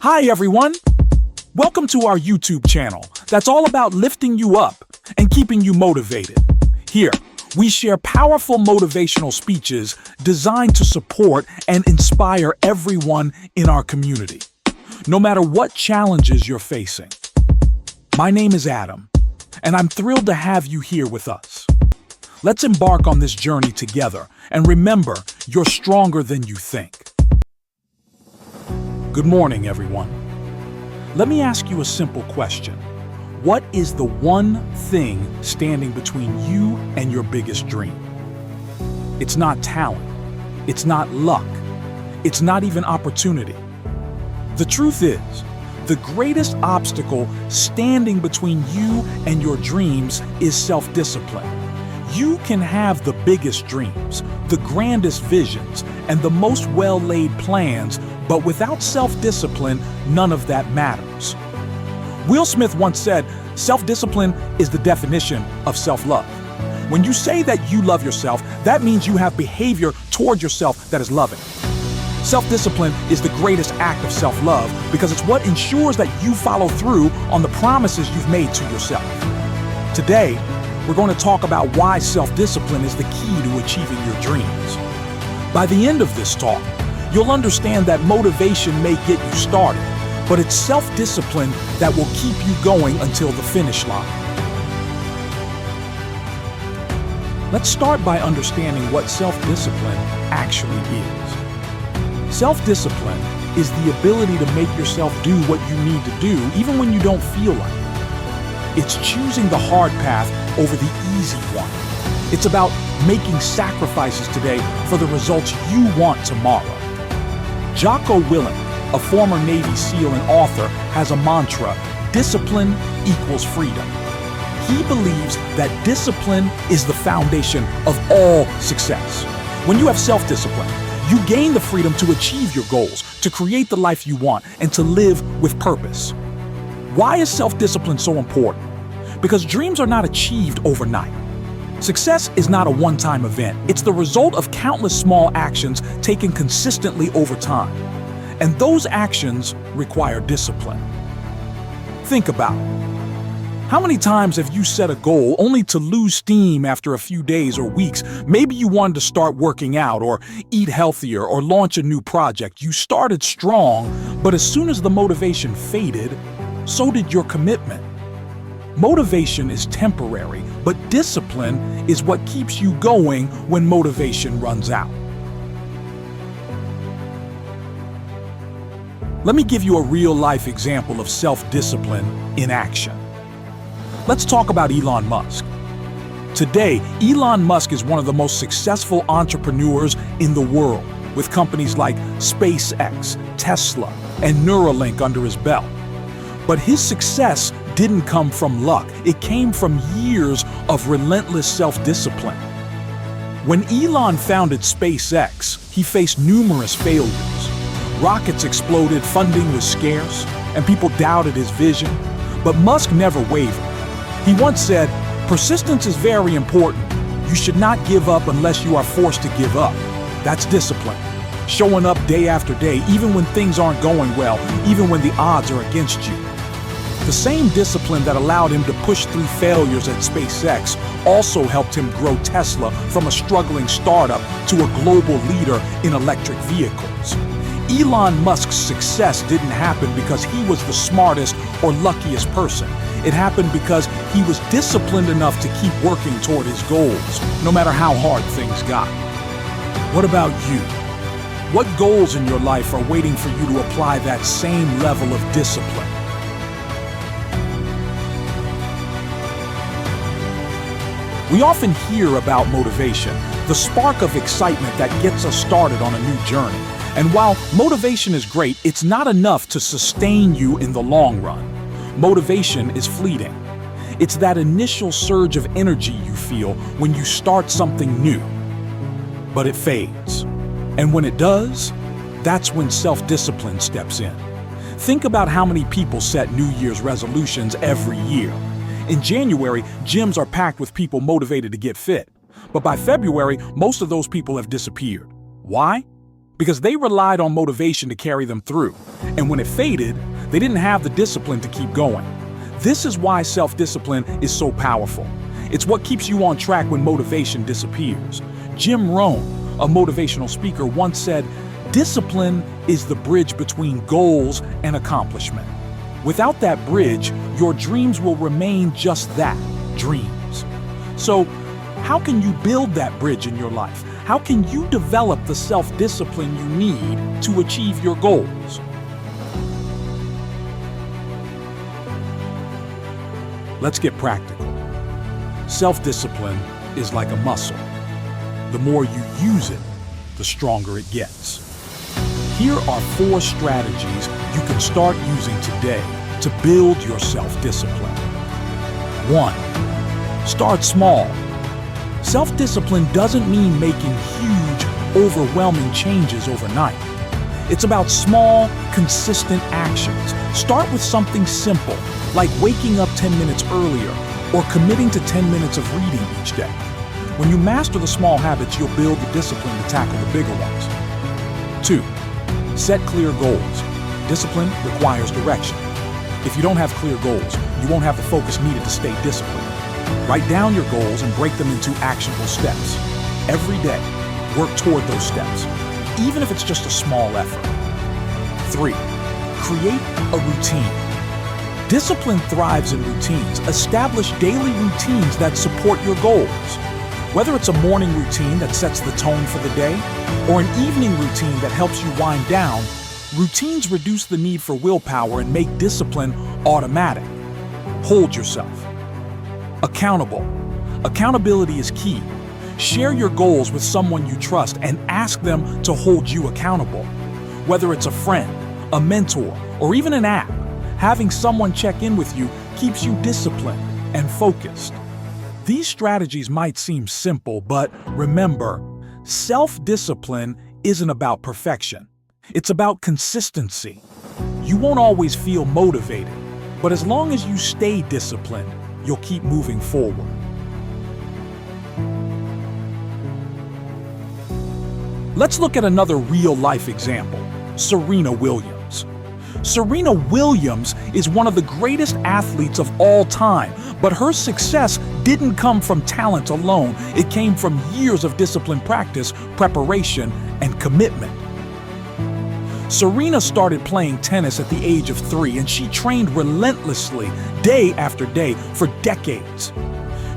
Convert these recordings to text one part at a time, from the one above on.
Hi everyone! Welcome to our YouTube channel that's all about lifting you up and keeping you motivated. Here, we share powerful motivational speeches designed to support and inspire everyone in our community, no matter what challenges you're facing. My name is Adam, and I'm thrilled to have you here with us. Let's embark on this journey together, and remember, you're stronger than you think. Good morning, everyone. Let me ask you a simple question. What is the one thing standing between you and your biggest dream? It's not talent. It's not luck. It's not even opportunity. The truth is, the greatest obstacle standing between you and your dreams is self-discipline. You can have the biggest dreams, the grandest visions, and the most well-laid plans, but without self-discipline, none of that matters. Will Smith once said, self-discipline is the definition of self-love. When you say that you love yourself, that means you have behavior toward yourself that is loving. Self-discipline is the greatest act of self-love because it's what ensures that you follow through on the promises you've made to yourself. Today, we're going to talk about why self-discipline is the key to achieving your dreams. By the end of this talk, you'll understand that motivation may get you started, but it's self-discipline that will keep you going until the finish line. Let's start by understanding what self-discipline actually is. Self-discipline is the ability to make yourself do what you need to do, even when you don't feel like it. It's choosing the hard path over the easy one. It's about making sacrifices today for the results you want tomorrow. Jocko Willink, a former Navy SEAL and author, has a mantra: discipline equals freedom. He believes that discipline is the foundation of all success. When you have self-discipline, you gain the freedom to achieve your goals, to create the life you want, and to live with purpose. Why is self-discipline so important? Because dreams are not achieved overnight. Success is not a one-time event. It's the result of countless small actions taken consistently over time. And those actions require discipline. Think about it. How many times have you set a goal only to lose steam after a few days or weeks? Maybe you wanted to start working out or eat healthier or launch a new project. You started strong, but as soon as the motivation faded, so did your commitment. Motivation is temporary, but discipline is what keeps you going when motivation runs out. Let me give you a real-life example of self-discipline in action. Let's talk about Elon Musk. Today, Elon Musk is one of the most successful entrepreneurs in the world, with companies like SpaceX, Tesla, and Neuralink under his belt. But his success didn't come from luck. It came from years of relentless self-discipline. When Elon founded SpaceX, he faced numerous failures. Rockets exploded, funding was scarce, and people doubted his vision. But Musk never wavered. He once said, "Persistence is very important. You should not give up unless you are forced to give up." That's discipline. Showing up day after day, even when things aren't going well, even when the odds are against you. The same discipline that allowed him to push through failures at SpaceX also helped him grow Tesla from a struggling startup to a global leader in electric vehicles. Elon Musk's success didn't happen because he was the smartest or luckiest person. It happened because he was disciplined enough to keep working toward his goals, no matter how hard things got. What about you? What goals in your life are waiting for you to apply that same level of discipline? We often hear about motivation, the spark of excitement that gets us started on a new journey. And while motivation is great, it's not enough to sustain you in the long run. Motivation is fleeting. It's that initial surge of energy you feel when you start something new. But it fades. And when it does, that's when self-discipline steps in. Think about how many people set New Year's resolutions every year. In January, gyms are packed with people motivated to get fit. But by February, most of those people have disappeared. Why? because they relied on motivation to carry them through. And when it faded, they didn't have the discipline to keep going. This is why self-discipline is so powerful. It's what keeps you on track when motivation disappears. Jim Rohn, a motivational speaker, once said, "Discipline is the bridge between goals and accomplishment. Without that bridge, your dreams will remain just that, dreams." So, how can you build that bridge in your life? How can you develop the self-discipline you need to achieve your goals? Let's get practical. Self-discipline is like a muscle. The more you use it, the stronger it gets. Here are 4 strategies you can start using today to build your self-discipline. 1. Start small. Self-discipline doesn't mean making huge, overwhelming changes overnight. It's about small, consistent actions. Start with something simple, like waking up 10 minutes earlier or committing to 10 minutes of reading each day. When you master the small habits, you'll build the discipline to tackle the bigger ones. 2. Set clear goals. Discipline requires direction. If you don't have clear goals, you won't have the focus needed to stay disciplined. Write down your goals and break them into actionable steps. Every day, work toward those steps, even if it's just a small effort. 3. Create a routine. Discipline thrives in routines. Establish daily routines that support your goals. Whether it's a morning routine that sets the tone for the day, or an evening routine that helps you wind down, routines reduce the need for willpower and make discipline automatic. Hold yourself accountable. Accountability is key. Share your goals with someone you trust and ask them to hold you accountable. Whether it's a friend, a mentor, or even an app, having someone check in with you keeps you disciplined and focused. These strategies might seem simple, but remember, self-discipline isn't about perfection. It's about consistency. You won't always feel motivated, but as long as you stay disciplined, you'll keep moving forward. Let's look at another real-life example, Serena Williams. Serena Williams is one of the greatest athletes of all time, but her success didn't come from talent alone. It came from years of disciplined practice, preparation, and commitment. Serena started playing tennis at the age of 3, and she trained relentlessly, day after day, for decades.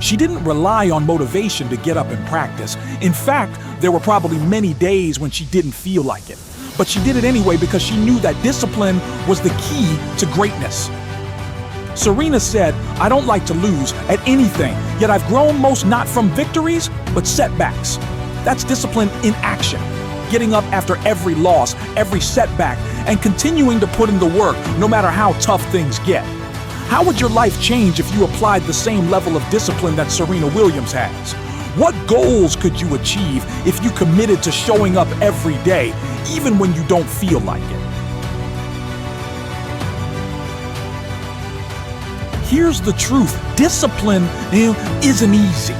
She didn't rely on motivation to get up and practice. In fact, there were probably many days when she didn't feel like it. But she did it anyway because she knew that discipline was the key to greatness. Serena said, "I don't like to lose at anything, yet I've grown most not from victories, but setbacks." That's discipline in action. Getting up after every loss, every setback, and continuing to put in the work no matter how tough things get. How would your life change if you applied the same level of discipline that Serena Williams has? What goals could you achieve if you committed to showing up every day, even when you don't feel like it? Here's the truth. Discipline isn't easy.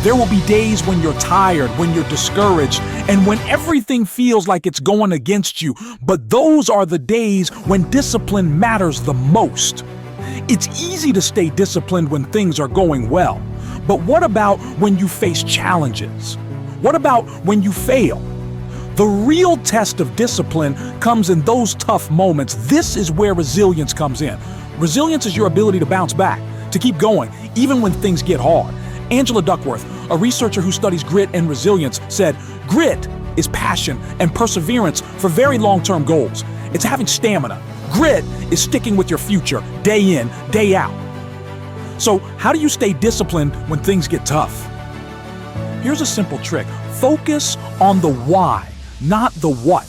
There will be days when you're tired, when you're discouraged, and when everything feels like it's going against you. But those are the days when discipline matters the most. It's easy to stay disciplined when things are going well. But what about when you face challenges? What about when you fail? The real test of discipline comes in those tough moments. This is where resilience comes in. Resilience is your ability to bounce back, to keep going, even when things get hard. Angela Duckworth, a researcher who studies grit and resilience, said, "Grit is passion and perseverance for very long-term goals. It's having stamina. Grit is sticking with your future, day in, day out." So, how do you stay disciplined when things get tough? Here's a simple trick. Focus on the why, not the what.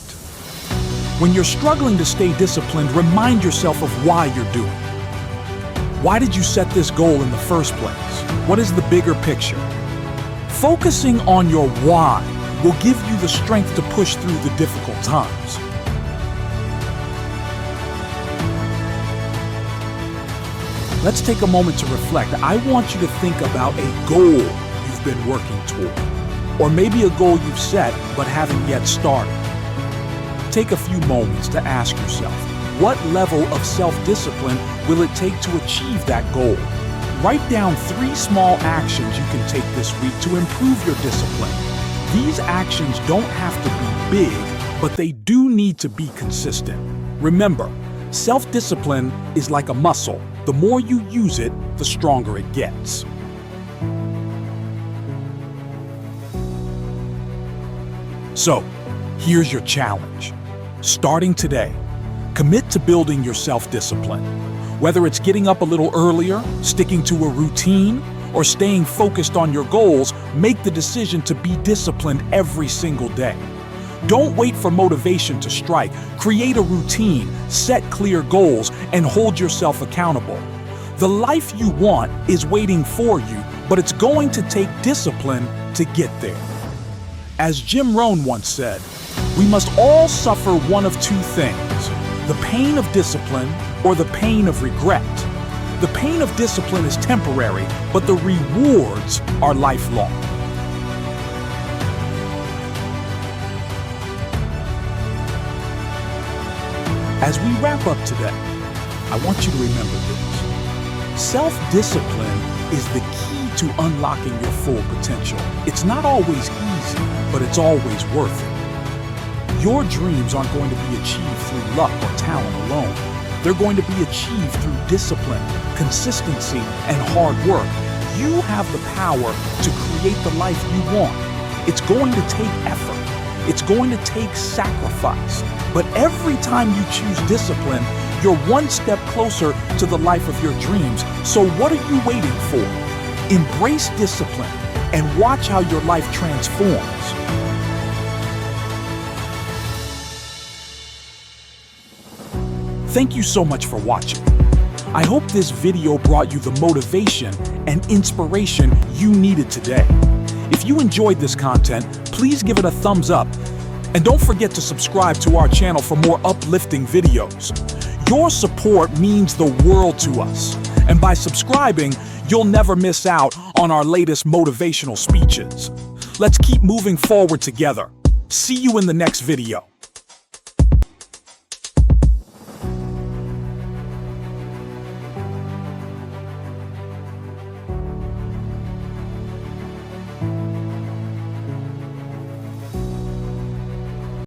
When you're struggling to stay disciplined, remind yourself of why you're doing it. Why did you set this goal in the first place? What is the bigger picture? Focusing on your why will give you the strength to push through the difficult times. Let's take a moment to reflect. I want you to think about a goal you've been working toward. or maybe a goal you've set but haven't yet started. Take a few moments to ask yourself, what level of self-discipline will it take to achieve that goal? Write down 3 small actions you can take this week to improve your discipline. These actions don't have to be big, but they do need to be consistent. Remember, self-discipline is like a muscle. The more you use it, the stronger it gets. So, here's your challenge. Starting today, commit to building your self-discipline. Whether it's getting up a little earlier, sticking to a routine, or staying focused on your goals, make the decision to be disciplined every single day. Don't wait for motivation to strike. Create a routine, set clear goals, and hold yourself accountable. The life you want is waiting for you, but it's going to take discipline to get there. As Jim Rohn once said, we must all suffer one of 2 things, the pain of discipline or the pain of regret. The pain of discipline is temporary, but the rewards are lifelong. As we wrap up today, I want you to remember this. Self-discipline is the key to unlocking your full potential. It's not always easy, but it's always worth it. Your dreams aren't going to be achieved through luck or talent alone. They're going to be achieved through discipline, consistency, and hard work. You have the power to create the life you want. It's going to take effort. It's going to take sacrifice. But every time you choose discipline, you're one step closer to the life of your dreams. So what are you waiting for? Embrace discipline and watch how your life transforms. Thank you so much for watching. I hope this video brought you the motivation and inspiration you needed today. If you enjoyed this content, please give it a thumbs up. And don't forget to subscribe to our channel for more uplifting videos. Your support means the world to us. And by subscribing, you'll never miss out on our latest motivational speeches. Let's keep moving forward together. See you in the next video.